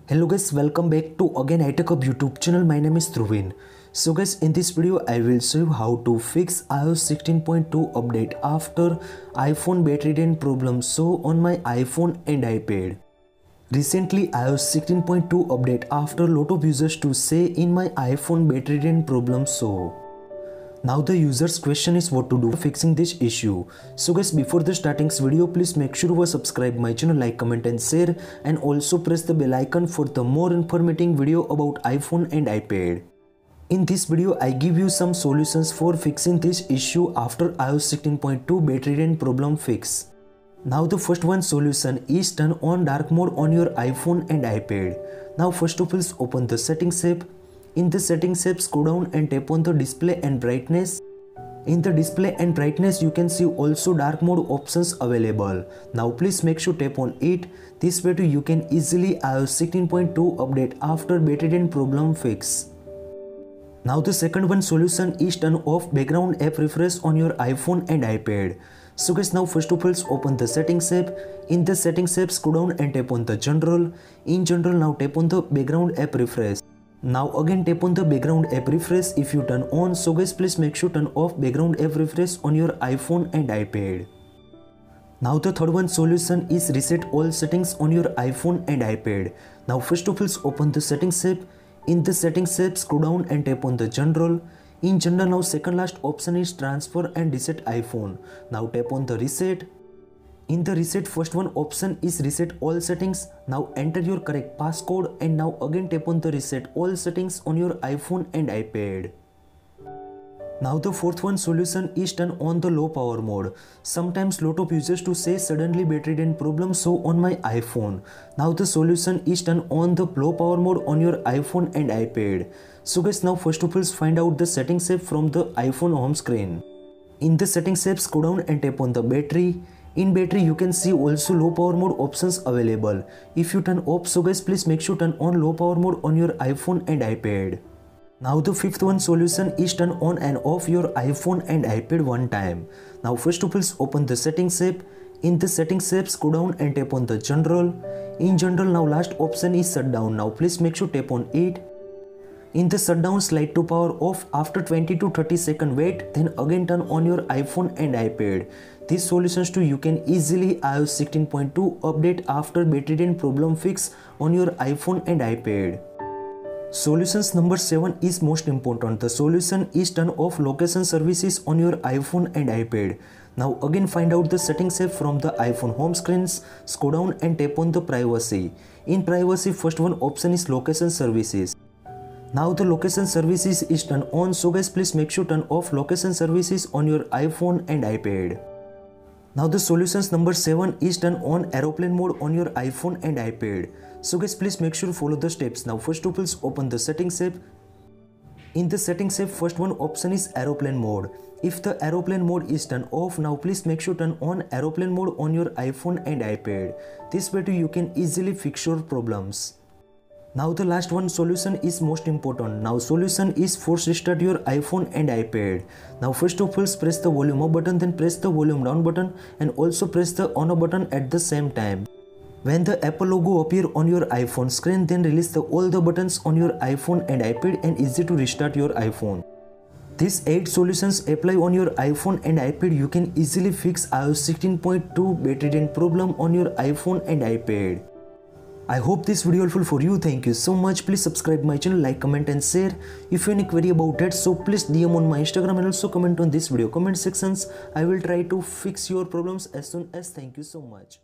Hello guys, welcome back to again iTechHub YouTube channel. My name is Dhruvin. So guys, in this video I will show you how to fix iOS 16.2 update after iPhone battery drain problem show on my iPhone and iPad. Recently iOS 16.2 update after lot of users to say in my iPhone battery drain problem show. Now the user's question is what to do fixing this issue. So guys, before the starting this video, please make sure you subscribe my channel, like, comment and share, and also press the bell icon for the more informative video about iPhone and iPad. In this video, I give you some solutions for fixing this issue after iOS 16.2 battery drain problem fix. Now the first one solution is turn on dark mode on your iPhone and iPad. Now first of all, open the settings app. In the settings app, scroll down and tap on the display and brightness. In the display and brightness, you can see also dark mode options available. Now please make sure tap on it. This way too you can easily iOS 16.2 update after battery drain problem fix. Now the second one solution is turn off background app refresh on your iPhone and iPad. So guys, now first of all open the settings app. In the settings app, scroll down and tap on the general. In general, now tap on the background app refresh. Now again tap on the background app refresh if you turn on. So guys, please make sure turn off background app refresh on your iPhone and iPad. Now the third one solution is reset all settings on your iPhone and iPad. Now first of all open the settings app. In the settings app, scroll down and tap on the general. In general, now second last option is transfer and reset iPhone. Now tap on the reset. In the reset, first one option is reset all settings. Now enter your correct passcode and now again tap on the reset all settings on your iPhone and iPad. Now the fourth one solution is turn on the low power mode. Sometimes lot of users to say suddenly battery drain problem show on my iPhone. Now the solution is turn on the low power mode on your iPhone and iPad. So guys, now first of all find out the settings app from the iPhone home screen. In the settings app, scroll down and tap on the battery. In battery, you can see also low power mode options available. If you turn off, so guys, please make sure turn on low power mode on your iPhone and iPad. Now the fifth one solution is turn on and off your iPhone and iPad one time. Now first of all open the settings app. In the settings app, scroll down and tap on the general. In general, now last option is shutdown. Now please make sure tap on it. In the shutdown, slide to power off. After 20 to 30 second wait, then again turn on your iPhone and iPad. These solutions too you can easily iOS 16.2 update after battery drain problem fix on your iPhone and iPad. Solutions number 7 is most important. The solution is turn off location services on your iPhone and iPad. Now again find out the settings app from the iPhone home screens, scroll down and tap on the privacy. In privacy, first one option is location services. Now the location services is turned on, so guys, please make sure turn off location services on your iPhone and iPad. Now the solutions number 7 is turn on aeroplane mode on your iPhone and iPad. So guys, please make sure follow the steps. Now first of all open the settings app. In the settings app, first one option is aeroplane mode. If the aeroplane mode is turned off, now please make sure turn on aeroplane mode on your iPhone and iPad. This way too you can easily fix your problems. Now the last one solution is most important. Now solution is force restart your iPhone and iPad. Now first of all press the volume up button, then press the volume down button and also press the on off button at the same time. When the Apple logo appear on your iPhone screen, then release all the buttons on your iPhone and iPad and easy to restart your iPhone. These 8 solutions apply on your iPhone and iPad. You can easily fix iOS 16.2 battery drain problem on your iPhone and iPad. I hope this video helpful for you. Thank you so much. Please subscribe my channel, like, comment and share. If you have any query about that, so please DM on my Instagram and also comment on this video comment sections. I will try to fix your problems as soon as. Thank you so much.